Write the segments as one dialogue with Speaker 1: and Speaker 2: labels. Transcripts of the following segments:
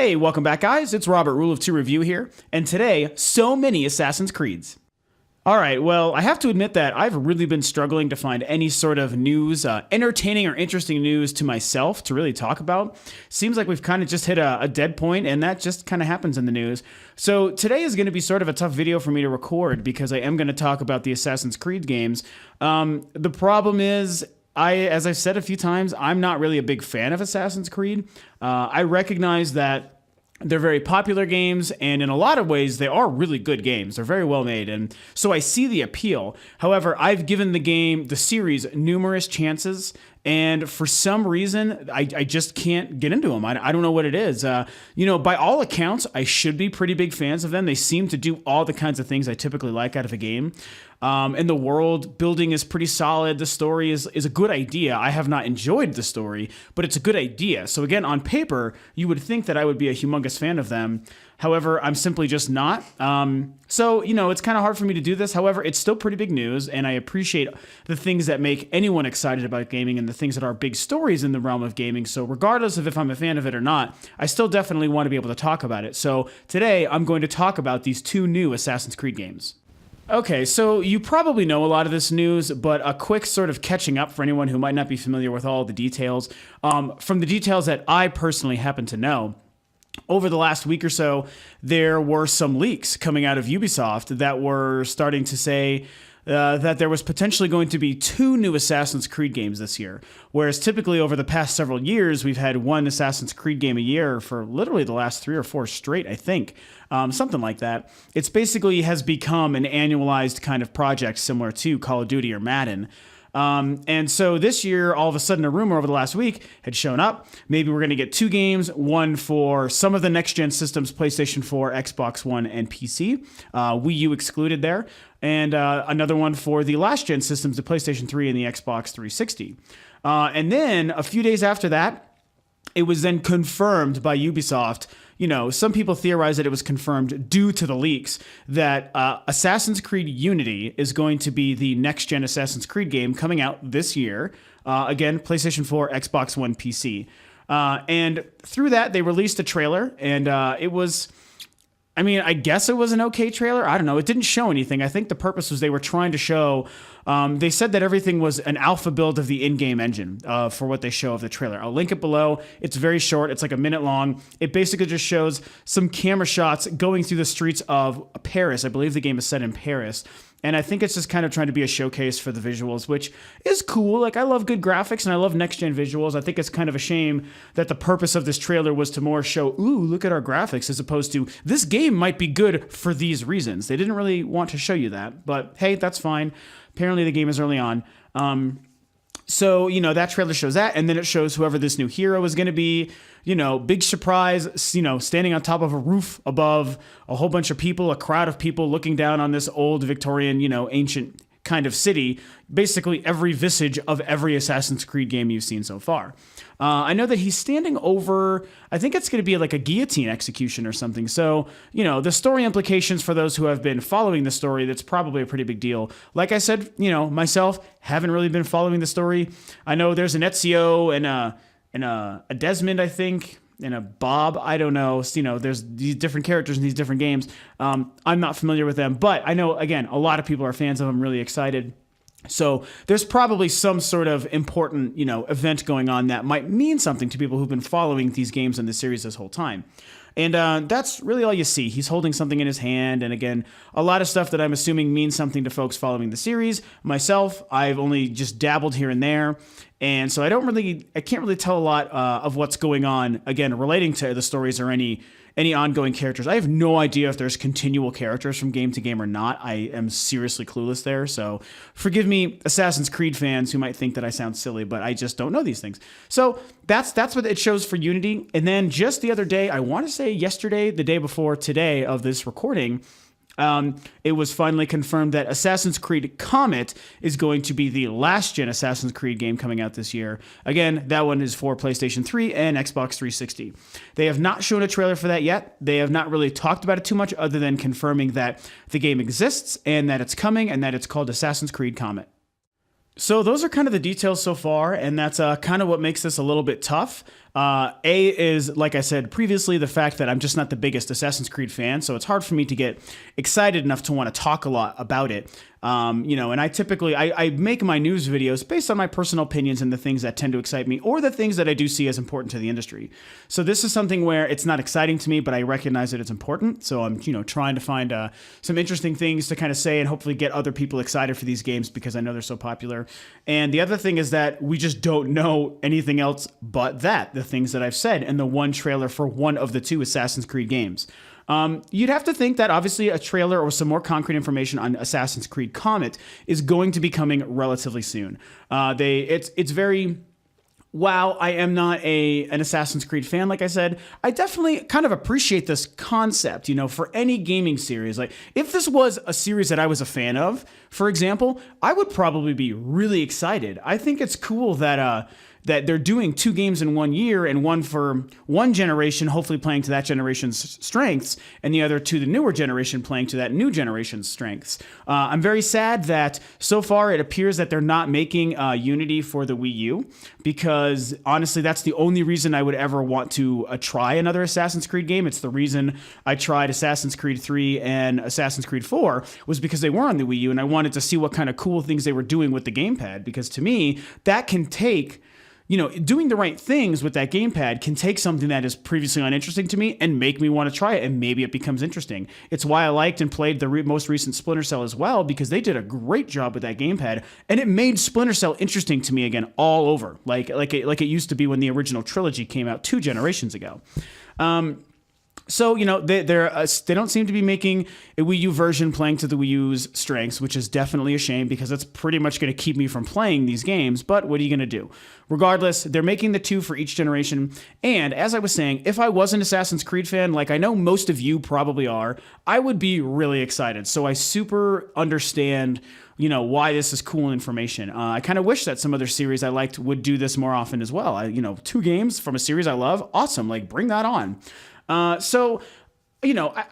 Speaker 1: Hey, welcome back, guys. It's Robert Rule of Two Review here, and today, so many Assassin's Creeds. All right, well, I have to admit that I've really been struggling to find any sort of news, entertaining or interesting news to myself to really talk about. Seems like we've kind of just hit a dead point, and that just kind of happens in the news. So today is going to be sort of a tough video for me to record because I am going to talk about the Assassin's Creed games. The problem is, as I've said a few times, I'm not really a big fan of Assassin's Creed. I recognize that they're very popular games, and in a lot of ways, they are really good games. They're very well made, and so I see the appeal. However, I've given the series, numerous chances, and for some reason, I just can't get into them. I don't know what it is. By all accounts, I should be pretty big fans of them. They seem to do all the kinds of things I typically like out of a game. And the world building is pretty solid. The story is a good idea. I have not enjoyed the story, but it's a good idea. So again, on paper, you would think that I would be a humongous fan of them. However, I'm simply just not. So it's kind of hard for me to do this. However, it's still pretty big news, and I appreciate the things that make anyone excited about gaming and the things that are big stories in the realm of gaming. So regardless of if I'm a fan of it or not, I still definitely want to be able to talk about it. So today, I'm going to talk about these two new Assassin's Creed games. Okay, so you probably know a lot of this news, but a quick sort of catching up for anyone who might not be familiar with all the details. From the details that I personally happen to know, over the last week or so, there were some leaks coming out of UbiSoft that were starting to say that there was potentially going to be two new Assassin's Creed games this year, whereas typically over the past several years, we've had one Assassin's Creed game a year for literally the last 3 or 4 straight, I think, something like that. It's basically has become an annualized kind of project similar to Call of Duty or Madden. And so this year, all of a sudden, a rumor over the last week had shown up. Maybe we're going to get 2 games, one for some of the next-gen systems, PlayStation 4, Xbox One, and PC, Wii U excluded there, and another one for the last-gen systems, the PlayStation 3 and the Xbox 360. And then, a few days after that, it was then confirmed by Ubisoft. Some people theorize that it was confirmed due to the leaks that Assassin's Creed Unity is going to be the next-gen Assassin's Creed game coming out this year. Again, PlayStation 4, Xbox One, PC. And through that, they released a trailer, and it was... I guess it was an okay trailer. I don't know. It didn't show anything. I think the purpose was they were trying to show... they said that everything was an alpha build of the in-game engine for what they show of the trailer. I'll link it below. It's very short. It's like a minute long. It basically just shows some camera shots going through the streets of Paris. I believe the game is set in Paris. And I think it's just kind of trying to be a showcase for the visuals, which is cool. Like, I love good graphics and I love next-gen visuals. I think it's kind of a shame that the purpose of this trailer was to more show, ooh, look at our graphics, as opposed to, this game might be good for these reasons. They didn't really want to show you that, but hey, that's fine. Apparently the game is early on. So, that trailer shows that, and then it shows whoever this new hero is going to be, big surprise, standing on top of a roof above a whole bunch of people, a crowd of people looking down on this old Victorian, ancient kind of city, basically every visage of every Assassin's Creed game you've seen so far. I know that he's standing over, I think it's going to be like a guillotine execution or something. So, the story implications for those who have been following the story, that's probably a pretty big deal. Like I said, myself, haven't really been following the story. I know there's an Ezio and a Desmond, I think, and a Bob, I don't know. There's these different characters in these different games. I'm not familiar with them, but I know, again, a lot of people are fans of them, really excited. So there's probably some sort of important, event going on that might mean something to people who've been following these games in the series this whole time. And that's really all you see. He's holding something in his hand. And again, a lot of stuff that I'm assuming means something to folks following the series. Myself, I've only just dabbled here and there. And so I can't really tell a lot of what's going on, again, relating to the stories or any ongoing characters. I have no idea if there's continual characters from game to game or not. I am seriously clueless there. So forgive me, Assassin's Creed fans who might think that I sound silly, but I just don't know these things. So that's what it shows for Unity. And then just the other day, I want to say yesterday, the day before today of this recording, it was finally confirmed that Assassin's Creed Comet is going to be the last-gen Assassin's Creed game coming out this year. Again, that one is for PlayStation 3 and Xbox 360. They have not shown a trailer for that yet. They have not really talked about it too much other than confirming that the game exists and that it's coming and that it's called Assassin's Creed Comet. So those are kind of the details so far, and that's kind of what makes this a little bit tough. A is, like I said previously, the fact that I'm just not the biggest Assassin's Creed fan, so it's hard for me to get excited enough to want to talk a lot about it. And I typically, I make my news videos based on my personal opinions and the things that tend to excite me or the things that I do see as important to the industry. So this is something where it's not exciting to me, but I recognize that it's important. So I'm, trying to find some interesting things to kind of say and hopefully get other people excited for these games because I know they're so popular. And the other thing is that we just don't know anything else but the things that I've said in the one trailer for one of the two Assassin's Creed games. You'd have to think that obviously a trailer or some more concrete information on Assassin's Creed Comet is going to be coming relatively soon. It's very... While I am not an Assassin's Creed fan, like I said, I definitely kind of appreciate this concept, for any gaming series. Like, if this was a series that I was a fan of, for example, I would probably be really excited. I think it's cool that they're doing two games in 1 year, and one for one generation, hopefully playing to that generation's strengths, and the other to the newer generation playing to that new generation's strengths. I'm very sad that so far it appears that they're not making Unity for the Wii U, because honestly, that's the only reason I would ever want to try another Assassin's Creed game. It's the reason I tried Assassin's Creed 3 and Assassin's Creed 4, was because they were on the Wii U, and I wanted to see what kind of cool things they were doing with the gamepad, because to me, that can take... doing the right things with that gamepad can take something that is previously uninteresting to me and make me want to try it, and maybe it becomes interesting. It's why I liked and played the most recent Splinter Cell as well, because they did a great job with that gamepad, and it made Splinter Cell interesting to me again all over, like it used to be when the original trilogy came out 2 generations ago. So, they don't seem to be making a Wii U version playing to the Wii U's strengths, which is definitely a shame because it's pretty much going to keep me from playing these games. But what are you going to do? Regardless, they're making the 2 for each generation. And as I was saying, if I was an Assassin's Creed fan, like I know most of you probably are, I would be really excited. So I super understand why this is cool information. I kind of wish that some other series I liked would do this more often as well. 2 games from a series I love, awesome. Like, bring that on. I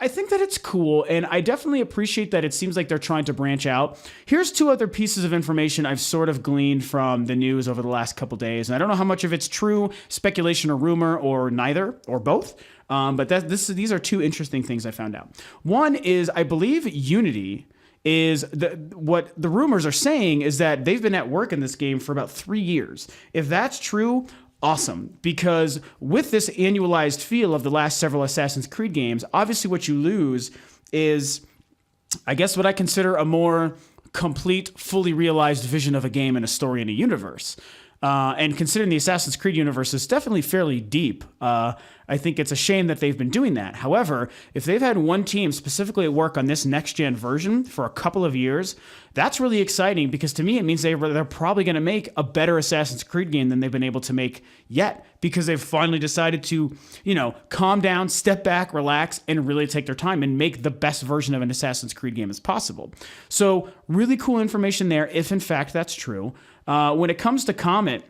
Speaker 1: think that it's cool, and I definitely appreciate that it seems like they're trying to branch out. Here's 2 other pieces of information I've sort of gleaned from the news over the last couple days, and I don't know how much of it's true, speculation or rumor, or neither, or both, but these are 2 interesting things I found out. One is, I believe Unity is what the rumors are saying is that they've been at work in this game for about 3 years. If that's true, awesome, because with this annualized feel of the last several Assassin's Creed games, obviously what you lose is, I guess, what I consider a more complete, fully realized vision of a game and a story and a universe. And considering the Assassin's Creed universe is definitely fairly deep, I think it's a shame that they've been doing that. However, if they've had one team specifically at work on this next-gen version for a couple of years, that's really exciting because to me it means they're probably going to make a better Assassin's Creed game than they've been able to make yet, because they've finally decided to, calm down, step back, relax, and really take their time and make the best version of an Assassin's Creed game as possible. So really cool information there, if in fact that's true. When it comes to Comet,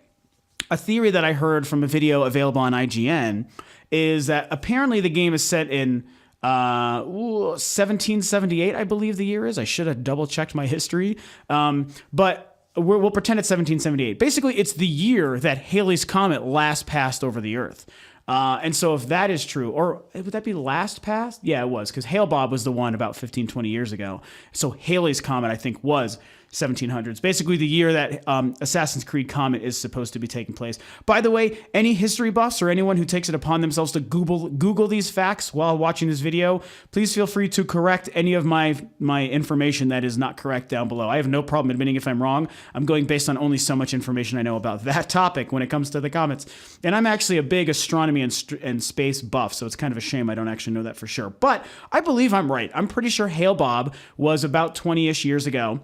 Speaker 1: a theory that I heard from a video available on IGN is that apparently the game is set in 1778, I believe the year is. I should have double-checked my history. But we'll pretend it's 1778. Basically, it's the year that Halley's Comet last passed over the Earth. And so if that is true, or would that be last passed? Yeah, it was, because Hale-Bopp was the one about 15, 20 years ago. So Halley's Comet, I think, was 1700s, basically the year that Assassin's Creed Comet is supposed to be taking place. By the way, any history buffs or anyone who takes it upon themselves to Google these facts while watching this video, please feel free to correct any of my information that is not correct down below. I have no problem admitting if I'm wrong. I'm going based on only so much information I know about that topic when it comes to the comets. And I'm actually a big astronomy and space buff, so it's kind of a shame I don't actually know that for sure. But I believe I'm right. I'm pretty sure Hale-Bopp was about 20-ish years ago.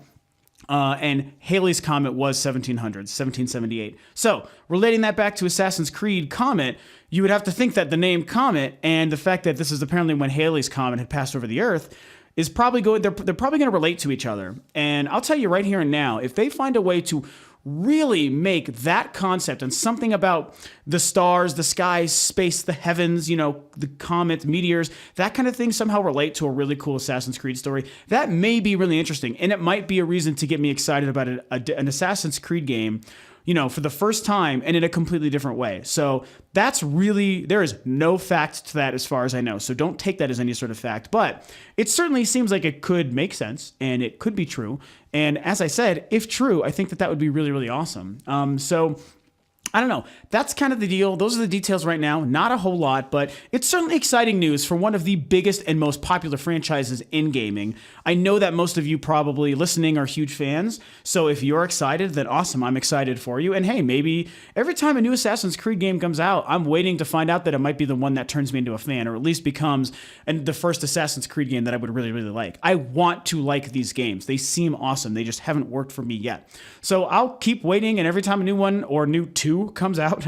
Speaker 1: And Halley's Comet was 1778. So, relating that back to Assassin's Creed Comet, you would have to think that the name Comet and the fact that this is apparently when Halley's Comet had passed over the Earth is probably going. They're probably going to relate to each other. And I'll tell you right here and now, if they find a way to really make that concept and something about the stars, the skies, space, the heavens, the comets, meteors, that kind of thing somehow relate to a really cool Assassin's Creed story, that may be really interesting. And it might be a reason to get me excited about an Assassin's Creed game, for the first time and in a completely different way. So that's really, there is no fact to that as far as I know. So don't take that as any sort of fact, but it certainly seems like it could make sense and it could be true. And as I said, if true, I think that would be really, really awesome. So I don't know. That's kind of the deal. Those are the details right now. Not a whole lot, but it's certainly exciting news for one of the biggest and most popular franchises in gaming. I know that most of you probably listening are huge fans, so if you're excited, then awesome. I'm excited for you. And hey, maybe every time a new Assassin's Creed game comes out, I'm waiting to find out that it might be the one that turns me into a fan, or at least becomes the first Assassin's Creed game that I would really, really like. I want to like these games. They seem awesome. They just haven't worked for me yet. So I'll keep waiting, and every time a new one or new two comes out,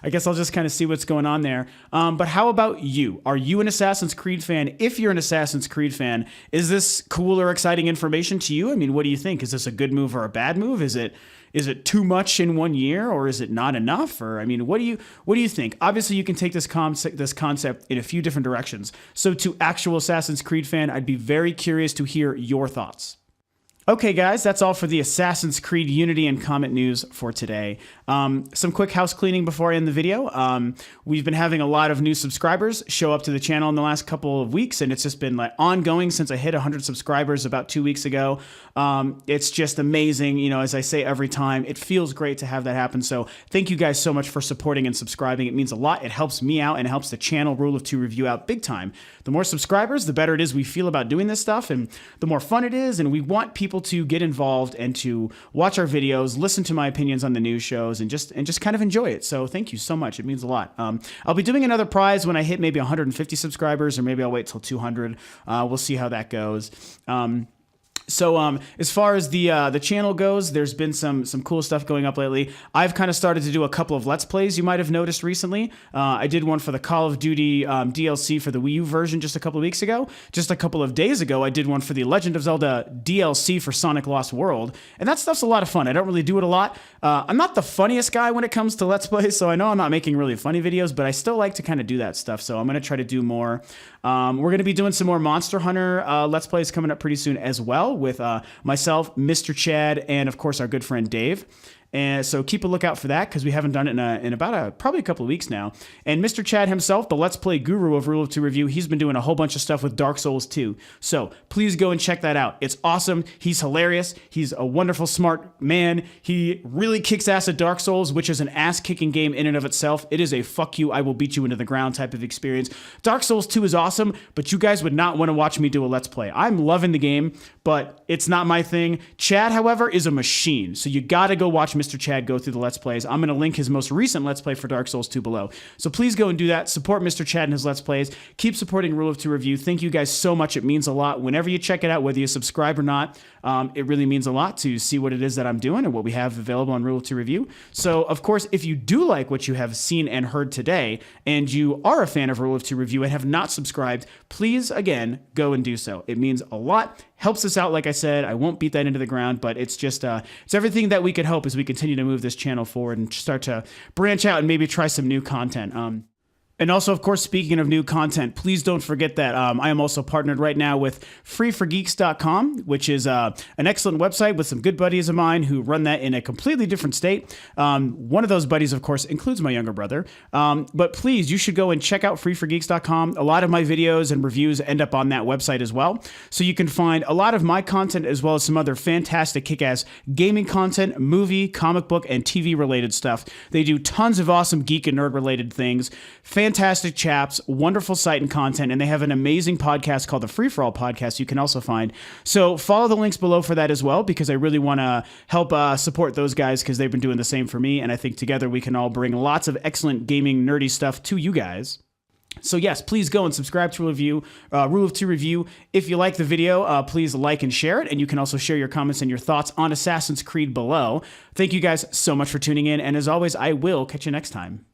Speaker 1: I guess I'll just kind of see what's going on there. But how about you? Are you an Assassin's Creed fan? If you're an Assassin's Creed fan, is this cool or exciting information to you? I mean, what do you think? Is this a good move or a bad move? Is it too much in 1 year, or is it not enough? Or I mean, what do you think? Obviously, you can take this concept in a few different directions. So to actual Assassin's Creed fan, I'd be very curious to hear your thoughts. Okay, guys, that's all for the Assassin's Creed Unity and Comet news for today. Some quick house cleaning before I end the video. We've been having a lot of new subscribers show up to the channel in the last couple of weeks, and it's just been like ongoing since I hit 100 subscribers about 2 weeks ago. It's just amazing. As I say every time, it feels great to have that happen. So thank you guys so much for supporting and subscribing. It means a lot. It helps me out and helps the channel Rule of Two Review out big time. The more subscribers, the better it is we feel about doing this stuff, and the more fun it is, and we want people to get involved and to watch our videos, listen to my opinions on the news shows, and just kind of enjoy it. So thank you so much. It means a lot. I'll be doing another prize when I hit maybe 150 subscribers, or maybe I'll wait till 200. We'll see how that goes. So as far as the channel goes, there's been some cool stuff going up lately. I've kind of started to do a couple of Let's Plays you might have noticed recently. I did one for the Call of Duty DLC for the Wii U version just a couple of weeks ago. Just a couple of days ago, I did one for the Legend of Zelda DLC for Sonic Lost World. And that stuff's a lot of fun. I don't really do it a lot. I'm not the funniest guy when it comes to Let's Plays, so I know I'm not making really funny videos, but I still like to kind of do that stuff. So I'm going to try to do more. We're going to be doing some more Monster Hunter Let's Plays coming up pretty soon as well, with myself, Mr. Chad, and of course our good friend Dave. And so keep a lookout for that, because we haven't done it in about probably a couple of weeks now. And Mr. Chad himself, the Let's Play guru of Rule of Two Review, he's been doing a whole bunch of stuff with Dark Souls 2. So please go and check that out. It's awesome. He's hilarious. He's a wonderful, smart man. He really kicks ass at Dark Souls, which is an ass-kicking game in and of itself. It is a fuck you, I will beat you into the ground type of experience. Dark Souls 2 is awesome, but you guys would not want to watch me do a Let's Play. I'm loving the game, but it's not my thing. Chad, however, is a machine. So you gotta go watch Mr. Chad go through the Let's Plays. I'm going to link his most recent Let's Play for Dark Souls 2 below. So please go and do that. Support Mr. Chad and his Let's Plays. Keep supporting Rule of Two Review. Thank you guys so much. It means a lot. Whenever you check it out, whether you subscribe or not, it really means a lot to see what it is that I'm doing and what we have available on Rule of Two Review. So, of course, if you do like what you have seen and heard today, and you are a fan of Rule of Two Review and have not subscribed, please, again, go and do so. It means a lot. Helps us out, like I said. I won't beat that into the ground, but it's just it's everything that we could hope as we continue to move this channel forward and start to branch out and maybe try some new content. And also, of course, speaking of new content, please don't forget that I am also partnered right now with freeforgeeks.com, which is an excellent website with some good buddies of mine who run that in a completely different state. One of those buddies, of course, includes my younger brother. But please, you should go and check out freeforgeeks.com. A lot of my videos and reviews end up on that website as well. So you can find a lot of my content as well as some other fantastic kick-ass gaming content, movie, comic book, and TV-related stuff. They do tons of awesome geek and nerd-related things. Fantastic chaps, wonderful site and content, and they have an amazing podcast called the Free For All Podcast you can also find. So follow the links below for that as well, because I really want to help support those guys, because they've been doing the same for me, and I think together we can all bring lots of excellent gaming, nerdy stuff to you guys. So yes, please go and subscribe to Rule of Two Review. If you like the video, please like and share it, and you can also share your comments and your thoughts on Assassin's Creed below. Thank you guys so much for tuning in, and as always, I will catch you next time.